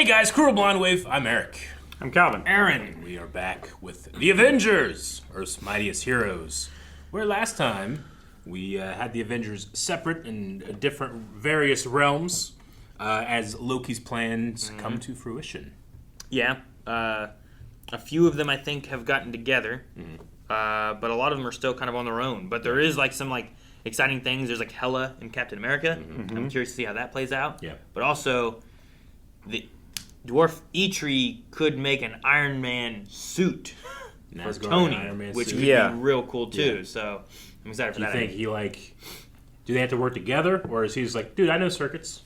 Hey guys, Cruel Blonde Wave. I'm Eric. I'm Calvin. Aaron. We are back with the Avengers, Earth's Mightiest Heroes. Where last time we had the Avengers separate in different various realms as Loki's plans come to fruition. Yeah, a few of them I think have gotten together, but a lot of them are still kind of on their own. But there is like some exciting things. There's like Hela and Captain America. I'm curious to see how that plays out. Yeah. But also, the dwarf Eitri could make an Iron Man suit for Tony, which could be real cool too. Yeah. So I'm excited for that. Do you think do they have to work together, or is he just like, dude, I know circuits?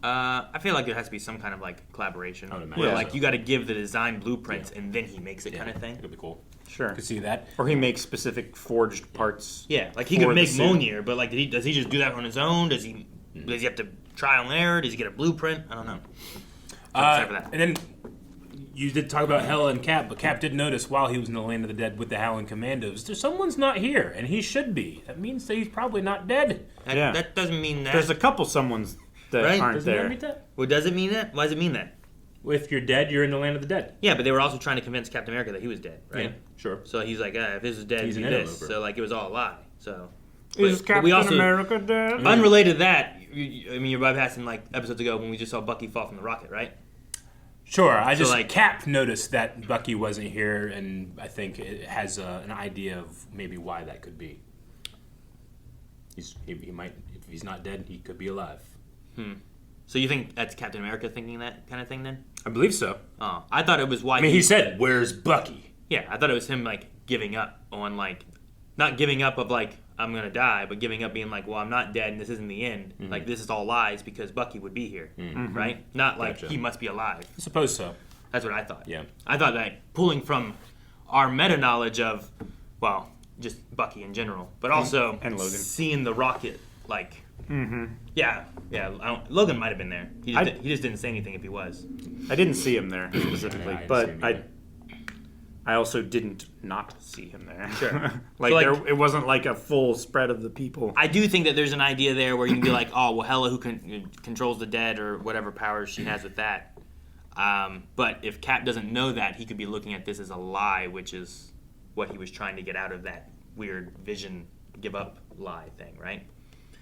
I feel like there has to be some kind of like collaboration where like you got to give the design blueprints and then he makes it kind of thing. That'd be cool. Sure. I could see that. Or he makes specific forged parts. Yeah, like he could make Mjolnir, but like does he just do that on his own? Does he have to trial and error? Does he get a blueprint? I don't know. And then you did talk about Hela and Cap, but Cap did notice while he was in the land of the dead with the Howling Commandos, someone's not here, and he should be. That means that he's probably not dead. That doesn't mean that. There's a couple someones that aren't Doesn't there. that mean that? Well, does it mean that? Why does it mean that? If you're dead, you're in the land of the dead. Yeah, but they were also trying to convince Captain America that he was dead, right? Yeah, sure. So he's like, if this is dead, He's do an this. interloper. So like it was all a lie. So Is Captain America dead? Unrelated to that, you're bypassing like episodes ago when we just saw Bucky fall from the rocket, right? Sure, Cap noticed that Bucky wasn't here, and I think it has an idea of maybe why that could be. He might, if he's not dead, he could be alive. So you think that's Captain America thinking that kind of thing then? I believe so. Oh, I thought it was why. I mean, he said, "Where's Bucky?" Yeah, I thought it was him like giving up on like, not giving up of like I'm gonna die, but giving up being like, well, I'm not dead and this isn't the end. Like this is all lies because Bucky would be here, right? Not like he must be alive. I suppose so. That's what I thought. Yeah. I thought that pulling from our meta knowledge of, well, just Bucky in general, but also and Logan seeing the rocket like. Yeah. Logan might have been there. He just didn't say anything if he was. I didn't see him there specifically, but I also didn't not see him there. Sure. It wasn't like a full spread of the people. I do think that there's an idea there where you can be like, oh, well, Hela who controls the dead or whatever powers she has with that. But if Cap doesn't know that, he could be looking at this as a lie, which is what he was trying to get out of that weird vision give up lie thing, right?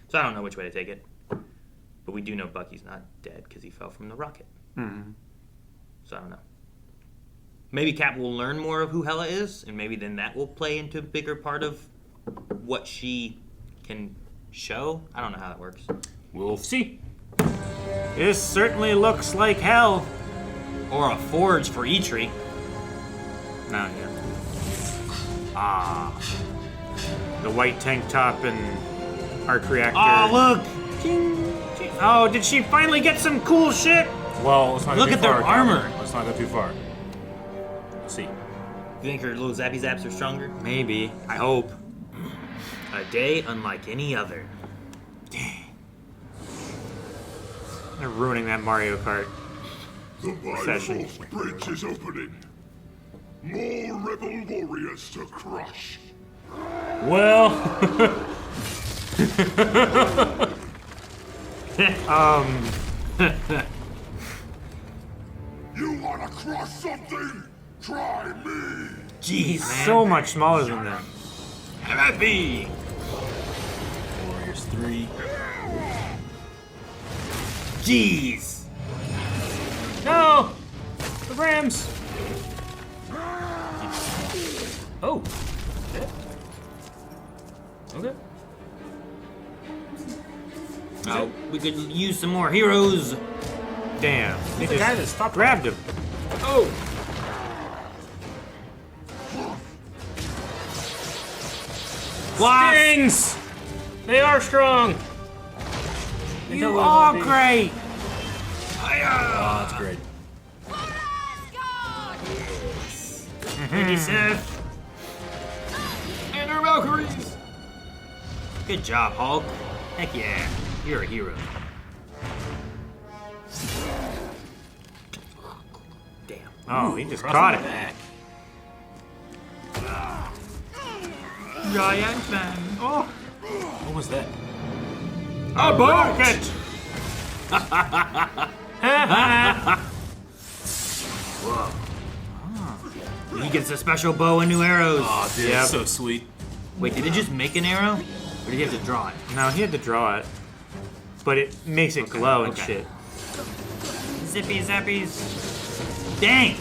So I don't know which way to take it. But we do know Bucky's not dead because he fell from the rocket. So I don't know. Maybe Cap will learn more of who Hela is, and maybe then that will play into a bigger part of what she can show. I don't know how that works. We'll see. This certainly looks like hell. Or a forge for Eitri. No, yeah. The white tank top and arc reactor. Oh, look! Oh, did she finally get some cool shit? Well, let's not go Look too at their far, Calvin. armor. Let's not go too far. Let's see. You think her little zappy zaps are stronger? Maybe. I hope. A day unlike any other. Dang. They're ruining that Mario Kart. The Bifrost Bridge is opening. More rebel warriors to crush. Well, You wanna crush something? Try me. Jeez, man. So much smaller than them. Happy. Warriors 3. Jeez. No! The Rams! Oh. Okay. Oh, we could use some more heroes. Damn. They The guy that just stopped grabbed him. Oh! Stings! They are strong! You are great. Oh, that's great. Thank you, Seth. And our Valkyries. Good job, Hulk. Heck yeah, you're a hero. Damn. Oh, he just caught it. Back. Giant man. Oh. What was that? A bucket! he gets a special bow and new arrows. Oh, dude, Yep. it's so sweet. Wait, did he just make an arrow? Or did he have to draw it? No, he had to draw it. But it makes it glow and okay. shit. Zippy zappies. Dang!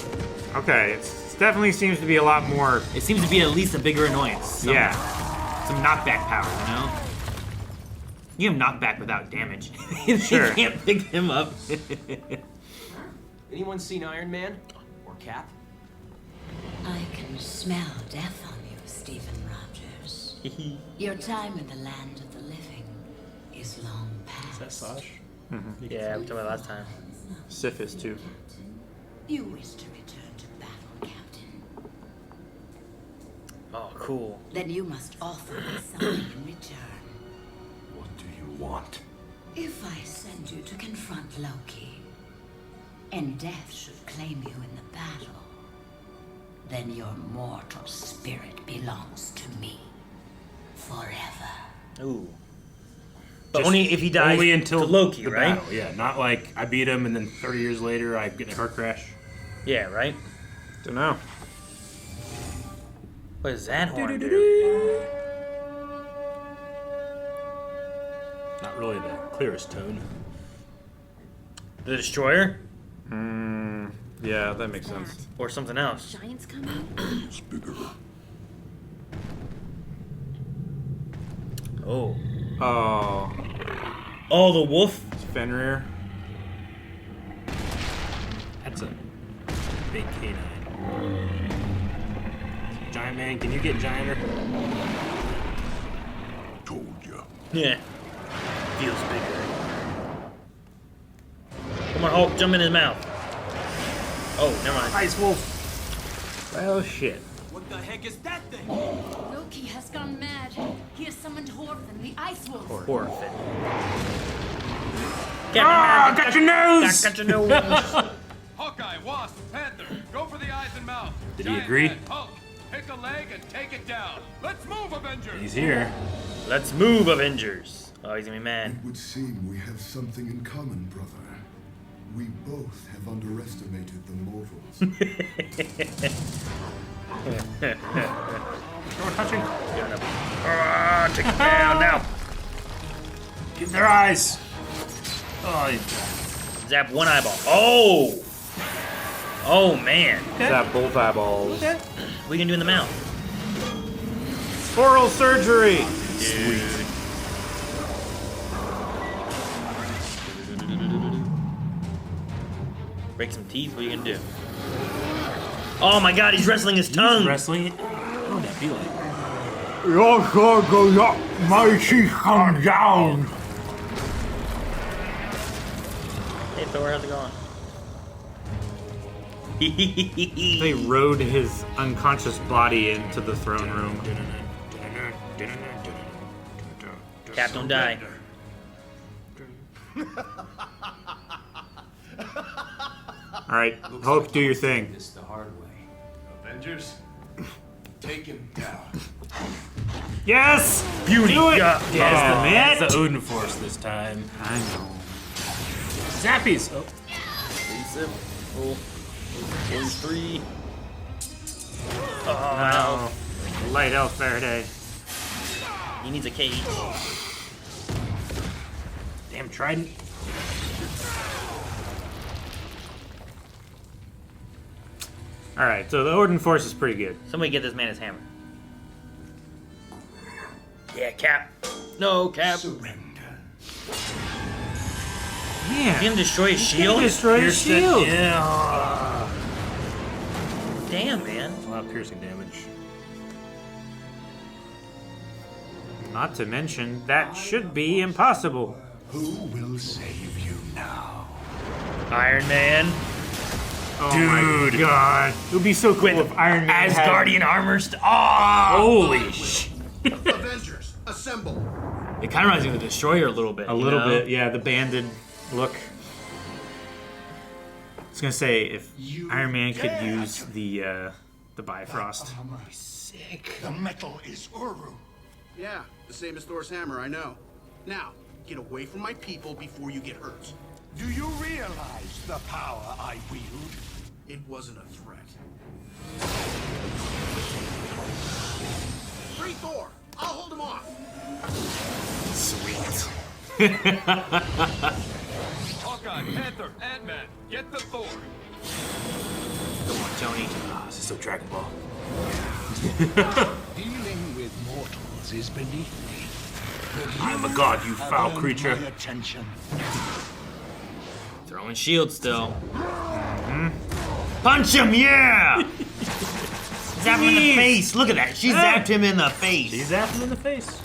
Okay, it definitely seems to be a lot more. It seems to be at least a bigger annoyance. Yeah. Some knockback power, you know? You have knockback without damage. Sure. You can't pick him up. Anyone seen Iron Man? Or Cap? I can smell death on you, Stephen Rogers. Your time in the land of the living is long past. Is that Sash? Yeah, we talked about last time. Sif is too. You wish to return to battle, Captain. Oh, cool. Then you must offer me something in return. What do you want? If I send you to confront Loki, and death should claim you in the battle, then your mortal spirit belongs to me forever. Ooh. But Just only if he dies only until to Loki, the right? battle, yeah, not like I beat him and then 30 years later I get in a car crash. Yeah, right? Don't know. What does that horn do? Not really the clearest tone. The Destroyer? Yeah, that makes sense. Or something else? Giants coming? It's bigger. Oh. Oh, Oh, the wolf? it's Fenrir. That's a big canine. Giant man, can you get gianter? Told ya. Yeah. Feels bigger. Come on, Hulk, jump in his mouth. Oh, never mind. Ice wolf. Well, shit. What the heck is that thing? Loki has gone mad. He has summoned Horfin, the Ice Wolf. Horfin. Got your nose! Got your nose. Hawkeye, Wasp, Panther, go for the eyes and mouth. Did he Giant agree? Man, Hulk, pick a leg and take it down. Let's move, Avengers! He's here. Let's move, Avengers. Oh, he's gonna be mad. It would seem we have something in common, brother. We both have underestimated the mortals. Don't touch him. Take it down now. Get their eyes. Oh, Zap one eyeball. Oh! Oh, man. Zap both eyeballs. What are you gonna do in the mouth? Oral surgery. Dude. Break some teeth? What are you gonna do? Oh my god, he's wrestling his tongue! wrestling it. What would that be like? Your sword goes up, mighty come down. Hey Thor, how's it going? They rode his unconscious body into the throne room. Cap, don't die. All right, Hulk, do your thing. This the hard way. Avengers, take him down. Yes! Beauty! Do it! Yeah. Yes, the It's mitt! the Odin Force this time. I know. Zappies. Oh, Oh, 43. Oh, light elf Faraday. He needs a cage. damn trident. All right, so the Odin Force is pretty good. Somebody get this man his hammer. Yeah, Cap. No, Cap. Surrender. Man, He's gonna destroy his He's gonna shield? destroy his Pierced it. shield. Yeah. Damn, man. A lot of piercing damage. Not to mention, that should be impossible. Who will save you now? Iron Man. Oh Dude. my god. It would be so cool if Iron Man had... Asgardian armor. Holy sh! Avengers, assemble! It kind of reminds me of the Destroyer a little bit. A you little know? bit, yeah, the banded look. I was gonna say, if Iron Man could use the Bifrost. Sick. The metal is Uru. Yeah, the same as Thor's hammer, I know. Now, get away from my people before you get hurt. Do you realize the power I wield? It wasn't a threat. Free Thor! I'll hold him off! Sweet. Hawkeye, Panther, Ant-Man, get the Thor. Come on, Tony. Oh, this is so Dragon Ball. Dealing with mortals is beneath me. I am a god, you foul Earned creature. my attention. Throwing shield still. Punch him, yeah! Zap him in the face. Look at that. She zapped him in the face. She zapped him in the face.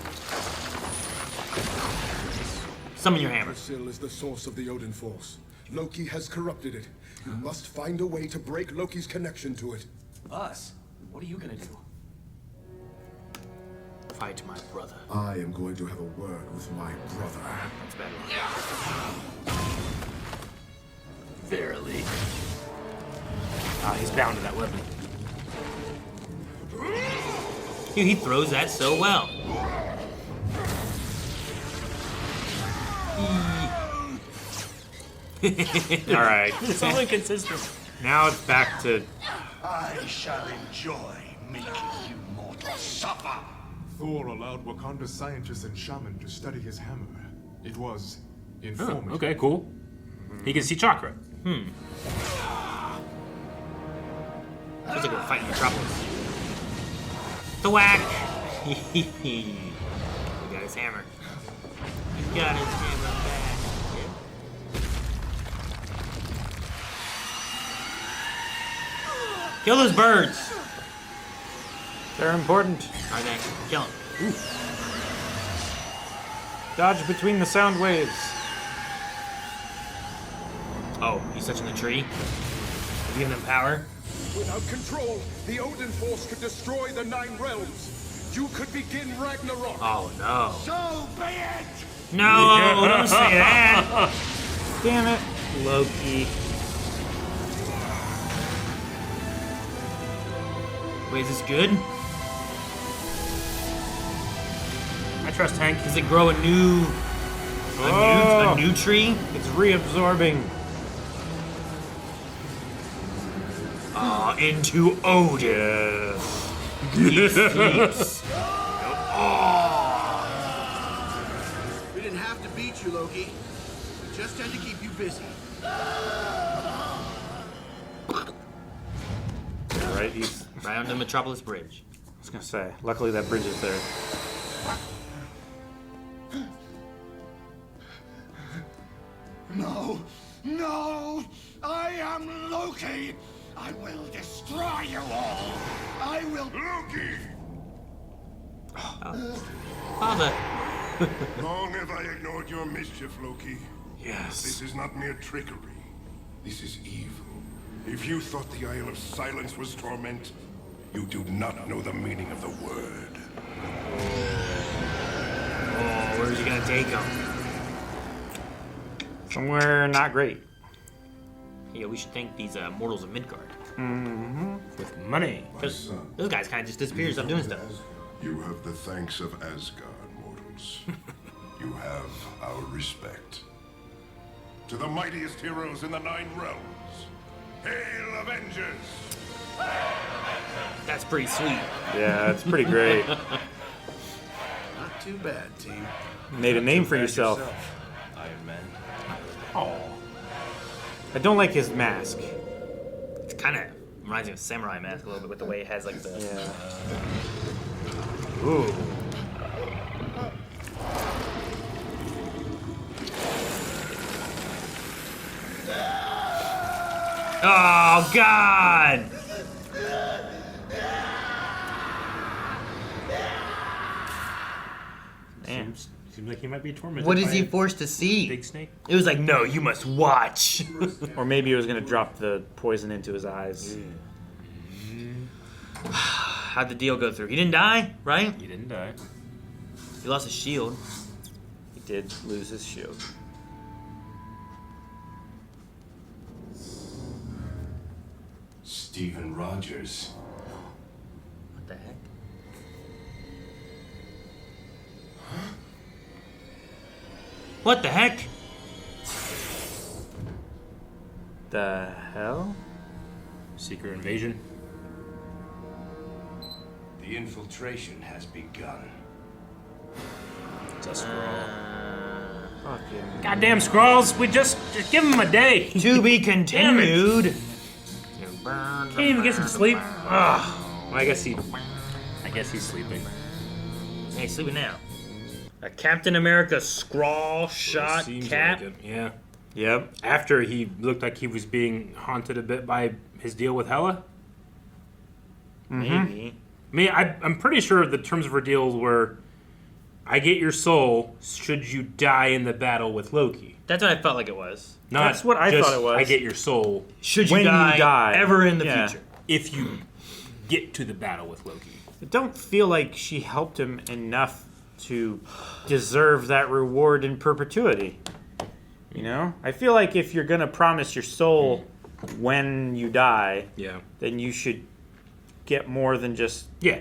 Summon your hammer. Yggdrasil is the source of the Odin force. Loki has corrupted it. You must find a way to break Loki's connection to it. Us? What are you gonna do? Fight my brother. I am going to have a word with my brother. That's bad. Verily. Ah, he's bound to that weapon. Dude, he throws that so well. All right. It's all inconsistent. Now it's back to I shall enjoy making you mortals suffer. Thor allowed Wakanda's scientists and shaman to study his hammer. It was Oh, informative. okay, cool. He can see chakra. Feels like we're fighting Metropolis. The whack! He got his hammer. He got his hammer back. Kill those birds! they're important. Are they? Kill them. Dodge between the sound waves. Oh, he's touching the tree? Giving them power? Without control, the Odin force could destroy the 9 realms. You could begin Ragnarok. Oh no. So be it! No, don't say that! Damn it, Loki. Wait, is this good? I trust Hank. Does it grow a new tree? It's reabsorbing. Into Odin. Keeps. We didn't have to beat you, Loki. We just had to keep you busy. Right, he's. Right on the Metropolis Bridge. I was gonna say. Luckily, that bridge is there. No, no! I am Loki! I will destroy you all! I will. Loki! Father. Long have I ignored your mischief, Loki. Yes. This is not mere trickery. This is evil. If you thought the Isle of Silence was torment, you do not know the meaning of the word. Oh, where's he gonna take him? Somewhere not great. Yeah, we should thank these mortals of Midgard. With money. Because those guys kind of just disappear and stop doing stuff. You have the thanks of Asgard, mortals. You have our respect. To the mightiest heroes in the 9 realms, hail Avengers! That's pretty sweet. Yeah, it's pretty great. Not too bad, team. Made a name for yourself. Iron Man. Oh. I don't like his mask. It's kind of reminds me of a samurai mask a little bit with the way it has like the. Yeah. Ooh. Oh God! Man. Seems like he might be tormented. What is by he a forced to see? Big snake. It was like, no, you must watch. Or maybe it was gonna drop the poison into his eyes. How'd the deal go through? He didn't die, right? He didn't die. He lost his shield. He did lose his shield. Stephen Rogers. What the heck? What the heck? The hell? Secret invasion. The infiltration has begun. It's a Skrull. Fucking. Goddamn Skrulls! We just give them a day. To be continued. Can't even get some sleep. Ugh. Well, I guess he's sleeping. Hey, sleeping now. A Captain America Skrull shot Seems Cap. like it, yeah. Yep. After he looked like he was being haunted a bit by his deal with Hela. Maybe. I mean, I'm pretty sure the terms of her deal were, I get your soul should you die in the battle with Loki. That's what I felt like it was. Not That's what I just, thought it was. I get your soul Should you When you die, die. ever in the Yeah. future? if you get to the battle with Loki. I don't feel like she helped him enough to deserve that reward in perpetuity. You know? I feel like if you're going to promise your soul when you die, Yeah. then you should get more than just, Yeah.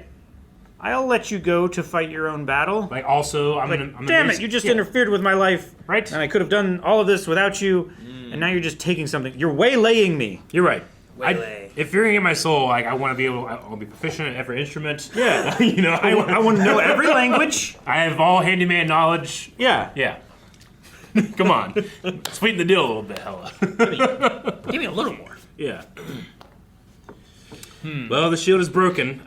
I'll let you go to fight your own battle. Like also, I'm Like, gonna damn it, you just interfered with my life. Right. And I could have done all of this without you, and now you're just taking something. You're waylaying me. You're right. Waylay. If you're gonna get my soul, like I want to be able, I'll be proficient at every instrument. Yeah. You know, I want to know every language. I have all handyman knowledge. Yeah. Yeah. Come on, sweeten the deal a little bit, Hela. Give me a little more. Yeah. Well, the shield is broken.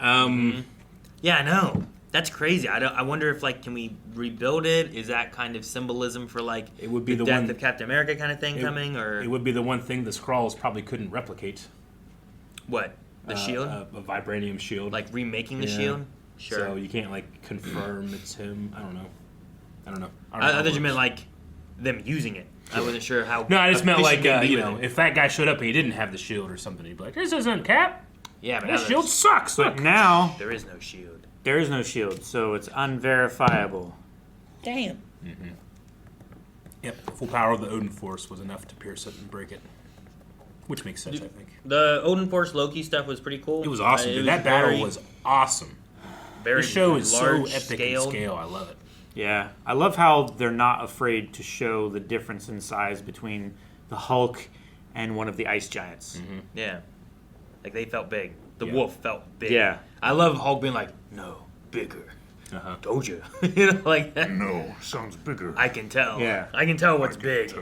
Yeah, I know. That's crazy. I wonder if, like, can we rebuild it? Is that kind of symbolism for, like, It would be the death one- of Captain America kind of thing coming? Or It would be the one thing the Skrulls probably couldn't replicate. what? The shield? A vibranium shield. Like, remaking the Yeah. shield? Sure. So you can't like confirm it's him. I don't know. I don't know I how thought it you meant, works. like, them using it. I wasn't sure how. No, I just meant like efficient they'd be you with know, it. if that guy showed up and he didn't have the shield or something, he'd be like, "This isn't Cap. Yeah, but That now shield sucks." But Look. now, there is no shield. there is no shield, so it's unverifiable. Damn. Yep, full power of the Odin Force was enough to pierce it and break it, which makes sense, I think. The Odin Force Loki stuff was pretty cool. It was awesome, It dude. was That battle very- was awesome. very This show is so large epic scaled. in scale. I love it. Yeah, I love how they're not afraid to show the difference in size between the Hulk and one of the ice giants. Yeah. Like, they felt big. The Yeah. wolf felt big. Yeah. I love Hulk being like, no, bigger. Uh-huh. Told you. You know, like, No, sounds bigger. I can tell. Yeah. I can tell what's big.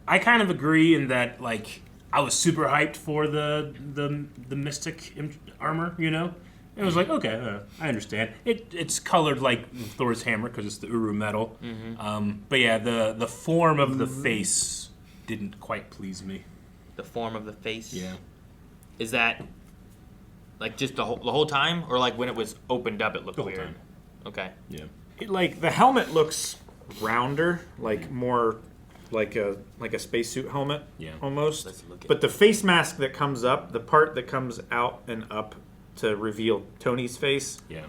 I kind of agree in that, like, I was super hyped for the Mystic armor, you know? It was like, okay, I understand. It's colored like Thor's hammer because it's the Uru metal. But yeah, the form of the face didn't quite please me. The form of the face. Yeah. Is that, like, just the whole time? Or, like, when it was opened up, it looked The whole weird? time. Okay. Yeah. Like the helmet looks rounder, like more like a spacesuit helmet, Yeah. almost. Let's look at But the face mask that comes up, the part that comes out and up to reveal Tony's face, Yeah.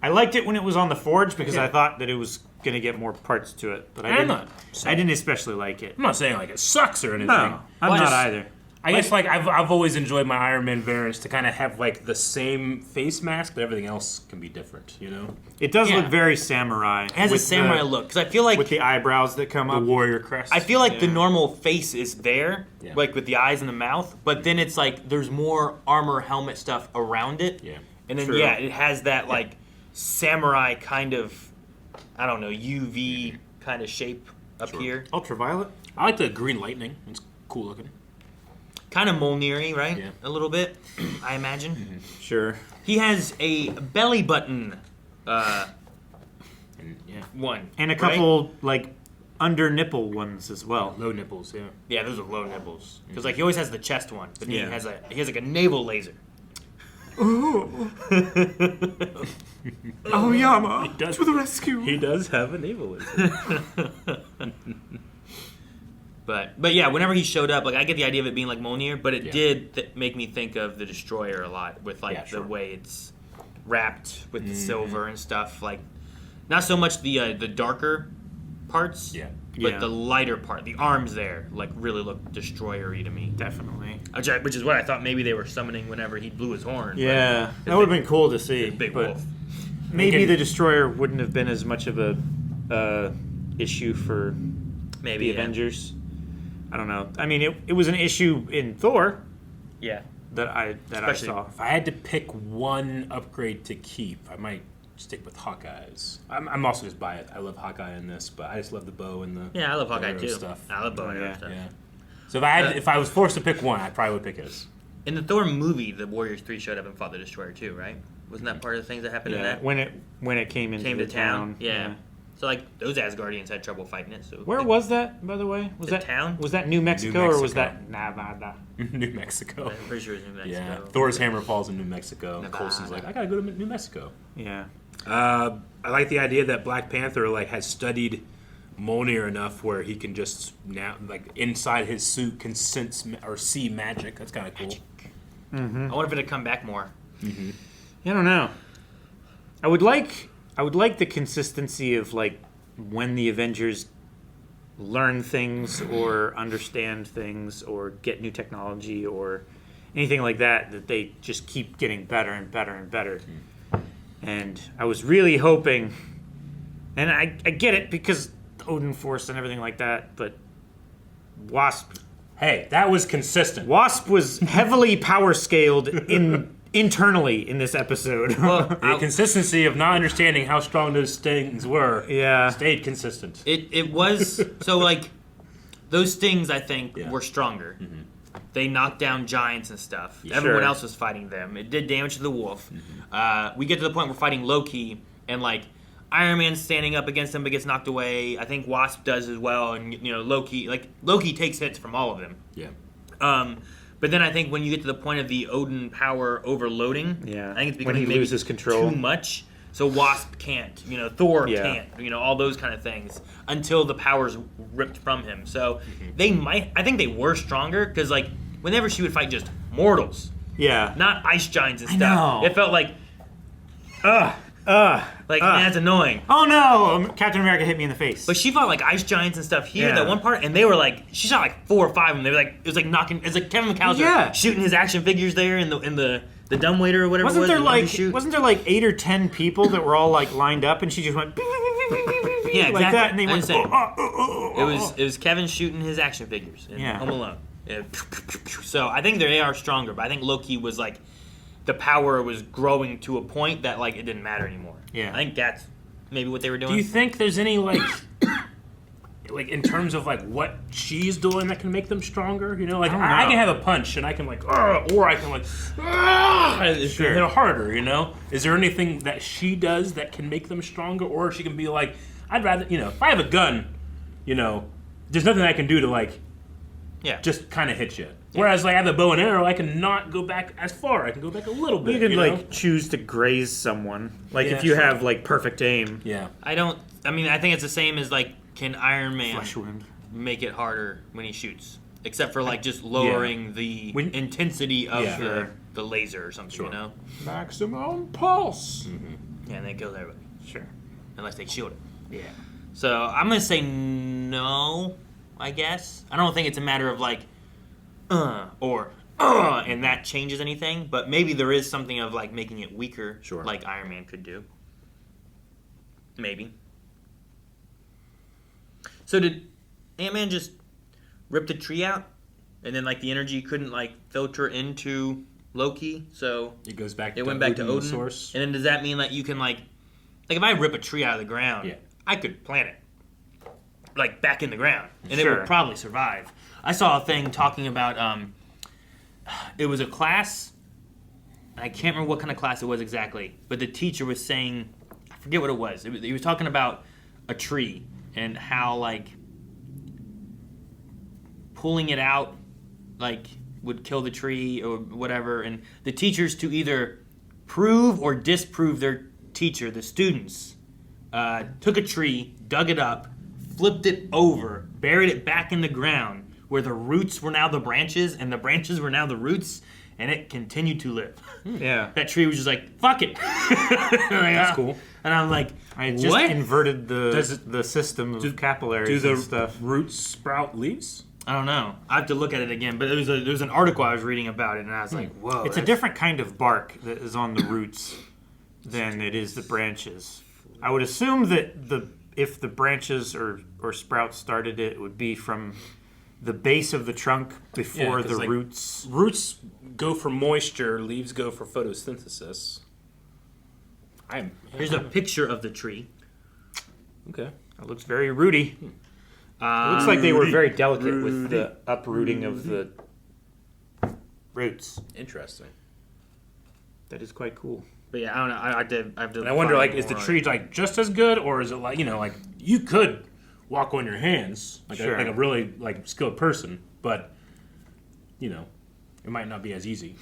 I liked it when it was on the forge because Yeah. I thought that it was gonna get more parts to it, but I I'm didn't. not I didn't especially like it. I'm not saying like it sucks or anything. No, I'm But not just- either. I guess like I've always enjoyed my Iron Man variants to kind of have like the same face mask, but everything else can be different. You know, It does Yeah. look very samurai. It has a with samurai the, look. Because I feel like with the eyebrows that come the up. warrior crest. I feel like the Yeah. normal face is there, Yeah. like with the eyes and the mouth, but then it's like there's more armor helmet stuff around it. Yeah. And then, True. yeah, it has that, like, samurai kind of, I don't know, UV kind of shape up here. Ultraviolet. I like the green lightning. It's cool looking. Kind of Mjolnir-y, right? Yeah. A little bit, I imagine. Sure. He has a belly button And yeah, one. And a right? couple like under nipple ones as well. low nipples. Yeah. Yeah, those are low nipples. Because, like, he always has the chest one, but then Yeah. he has like a navel laser. Oh Yama, does. to the rescue. He does have a navel laser. But yeah, whenever he showed up, like, I get the idea of it being like Mjolnir, but it Yeah. did make me think of the Destroyer a lot with, like, Yeah, sure. the way it's wrapped with the silver and stuff. Like, not so much the darker parts, Yeah. but Yeah. the lighter part, the arms there, like, really look Destroyer-y to me. Definitely. Which is what I thought maybe they were summoning whenever he blew his horn. but Yeah, it's that would have big- been cool to see. Big but wolf. maybe Again- the destroyer wouldn't have been as much of a issue for Maybe the yeah. Avengers. I don't know. I mean, it was an issue in Thor, Yeah. that I Especially- saw. If I had to pick one upgrade to keep, I might stick with Hawkeye's. I'm also just biased. I love Hawkeye in this, but I just love the bow and the Yeah, I love the Hawkeye arrow too. stuff. I love bow and arrow Yeah. stuff. Yeah. So if I was forced to pick one, I probably would pick his. In the Thor movie, the Warriors 3 showed up and fought the Destroyer too, right? Wasn't that part of the things that happened in Yeah, that? when it came into Came the to town. town. Yeah. So like those Asgardians had trouble fighting it. So Where was that, by the way? Was The that town? Was that New Mexico, or was Mexico. that Nevada? New Mexico. I'm pretty sure it was New Mexico. Yeah. Thor's hammer falls in New Mexico. And Nevada. Coulson's like, I gotta go to New Mexico. Yeah. I like the idea that Black Panther like has studied Mjolnir enough where he can just now like inside his suit can sense or see magic. That's kind of cool. I wonder if it'd come back more. I don't know. I would like the consistency of like when the Avengers learn things or understand things or get new technology or anything like that they just keep getting better and better and better. And I was really hoping, and I get it because Odin Force and everything like that, but Wasp Hey, that was consistent. Wasp was heavily power scaled internally in this episode. The consistency of not understanding how strong those stings were stayed consistent. It was so like those stings I think were stronger. They knocked down giants and stuff. Everyone else was fighting them. It did damage to the wolf. We get to the point where we're fighting Loki and like Iron Man's standing up against him but gets knocked away. I think Wasp does as well, and you know Loki takes hits from all of them. Yeah. But then I think when you get to the point of the Odin power overloading, I think it's when becoming he maybe loses control too much. So Wasp can't, Thor Yeah. can't, all those kind of things until the power's ripped from him. So I think they were stronger because like whenever she would fight just mortals, not ice giants and I stuff, know. it felt like, man, that's annoying. Oh no! Captain America hit me in the face. But she fought like ice giants and stuff here, Yeah. that one part, and they were like, she shot like 4 or 5 of them. They were like, it was like knocking, it's like Kevin McAllister shooting his action figures there in the dumbwaiter or whatever Wasn't it was. there the one to shoot. wasn't there like 8 or 10 people that were all like lined up, and she just went Yeah, exactly. like that, and they I went. understand. It was Kevin shooting his action figures in Home Alone. Yeah. So I think they are stronger, but I think Loki was like the power was growing to a point that like it didn't matter anymore. Yeah. I think that's maybe what they were doing. Do you think there's any like in terms of like what she's doing that can make them stronger? Like I can have a punch and I can like, or I can like, hit harder. Is there anything that she does that can make them stronger, or she can be like, I'd rather, if I have a gun, there's nothing I can do to like, just kind of hit you. Whereas like I have a bow and arrow, I can not go back as far. I can go back a little bit. You can like choose to graze someone, like if you have like perfect aim. Yeah. I think it's the same as like, can Iron Man Flesh wound. make it harder when he shoots? Except for like just lowering the intensity of the laser or something, Maximum pulse. Yeah, and that kills everybody. Sure. Unless they shield it. Yeah. So I'm gonna say no, I guess. I don't think it's a matter of like, and that changes anything, but maybe there is something of like making it weaker, like Iron Man could do. Maybe. So did Ant-Man just rip the tree out, and then like the energy couldn't like filter into Loki, so it goes back. It went back to Odin. Source. And then does that mean like you can like if I rip a tree out of the ground, I could plant it like back in the ground, and it would probably survive. I saw a thing talking about it was a class. I can't remember what kind of class it was exactly, but the teacher was saying, I forget what it was. He was talking about a tree and how like pulling it out like would kill the tree or whatever, and the teachers to either prove or disprove their teacher, the students, took a tree, dug it up, flipped it over, buried it back in the ground where the roots were now the branches and the branches were now the roots, and it continued to live. Yeah. That tree was just like, fuck it. That's cool. And I'm like, I just inverted the system of capillaries and stuff. Roots sprout leaves? I don't know. I have to look at it again. But there was an article I was reading about it, and I was like, whoa. It's a different kind of bark that is on the roots than it is the branches. I would assume that if the branches or sprouts started it would be from the base of the trunk before 'cause, the like, roots. Roots go for moisture, leaves go for photosynthesis. Here's a picture of the tree. Okay. It looks very rooty. It looks like they were very delicate with the uprooting of the roots. Interesting. That is quite cool. But yeah, I don't know. I have to And I wonder, find like, is the more. tree like just as good, or is it like, like you could walk on your hands like Sure. like a really like skilled person, but it might not be as easy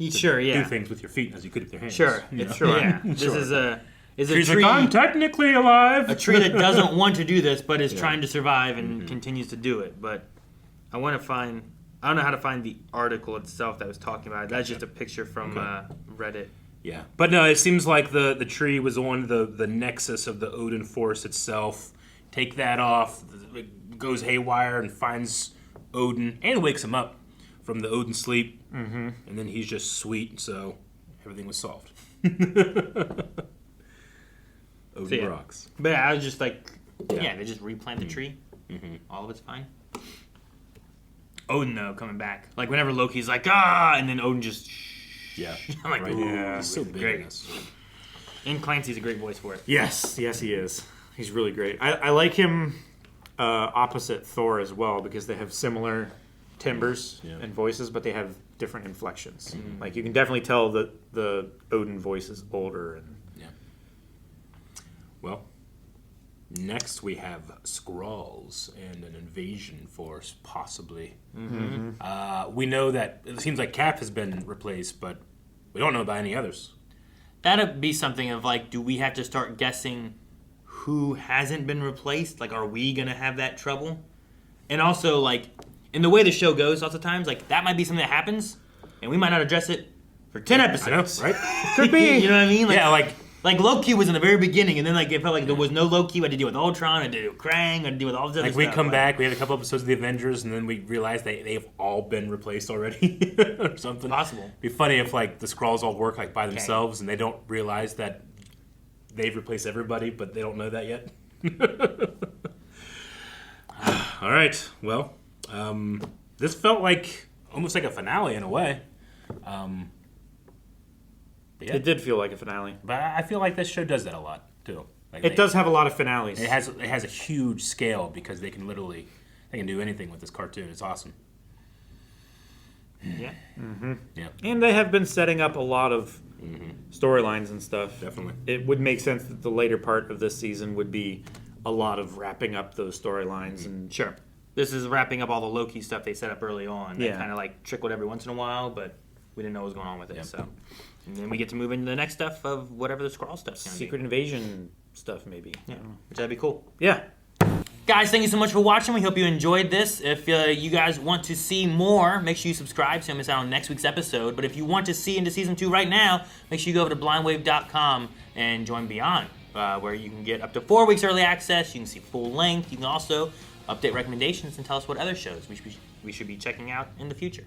Sure, to yeah. do things with your feet as you could with your hands. Sure, you know? yeah. This is a Tree's tree. like, I'm technically alive. A tree that doesn't want to do this, but is trying to survive and continues to do it. But I want to find. I don't know how to find the article itself that was talking about it. That's just a picture from Reddit. Yeah, but no, it seems like the tree was on the nexus of the Odin force itself. Take that off, it goes haywire and finds Odin and wakes him up from the Odin sleep, and then he's just sweet. So everything was solved. Odin rocks. But I was just like, they just replant the tree. All of it's fine. Odin, though, coming back. Like, whenever Loki's like, and then Odin just... Yeah. I'm like, right. ooh, He's so big. great. In this. And Clancy's a great voice for it. Yes, he is. He's really great. I like him opposite Thor as well because they have similar timbres and voices, but they have different inflections. Like, you can definitely tell that the Odin voice is older. And Well, next we have Skrulls and an invasion force, possibly. We know that it seems like Cap has been replaced, but we don't know about any others. That'd be something of, like, do we have to start guessing who hasn't been replaced? Like, are we going to have that trouble? And also, like, in the way the show goes lots of times, like, that might be something that happens, and we might not address it for 10 episodes. I know, right? could be. You know what I mean? Like, Yeah, like Loki was in the very beginning, and then like it felt like there was no Loki. I had to deal with Ultron, I had to deal with Krang, I had to deal with all this other like we stuff. come back, we had a couple episodes of the Avengers, and then we realized they've all been replaced already, or something. Possible. It'd be funny if like the Skrulls all work like by themselves, and they don't realize that they've replaced everybody, but they don't know that yet. All right, well, this felt like almost like a finale in a way. Yeah. it did feel like a finale. But I feel like this show does that a lot too. Like It does have a lot of finales. It has a huge scale because they can do anything with this cartoon. It's awesome. Yeah. Yeah. And they have been setting up a lot of storylines and stuff. Definitely. It would make sense that the later part of this season would be a lot of wrapping up those storylines. And Sure. This is wrapping up all the Loki stuff they set up early on. That Yeah. kind of like trickled every once in a while, but we didn't know what was going on with it. So, and then we get to move into the next stuff of whatever the Skrull stuff's going to be. Secret Invasion stuff, maybe. Yeah, which that'd be cool. Yeah. Guys, thank you so much for watching. We hope you enjoyed this. If you guys want to see more, make sure you subscribe so you don't miss out on next week's episode. But if you want to see into Season 2 right now, make sure you go over to blindwave.com and join Beyond, where you can get up to 4 weeks early access. You can see full length. You can also update recommendations and tell us what other shows we should be checking out in the future.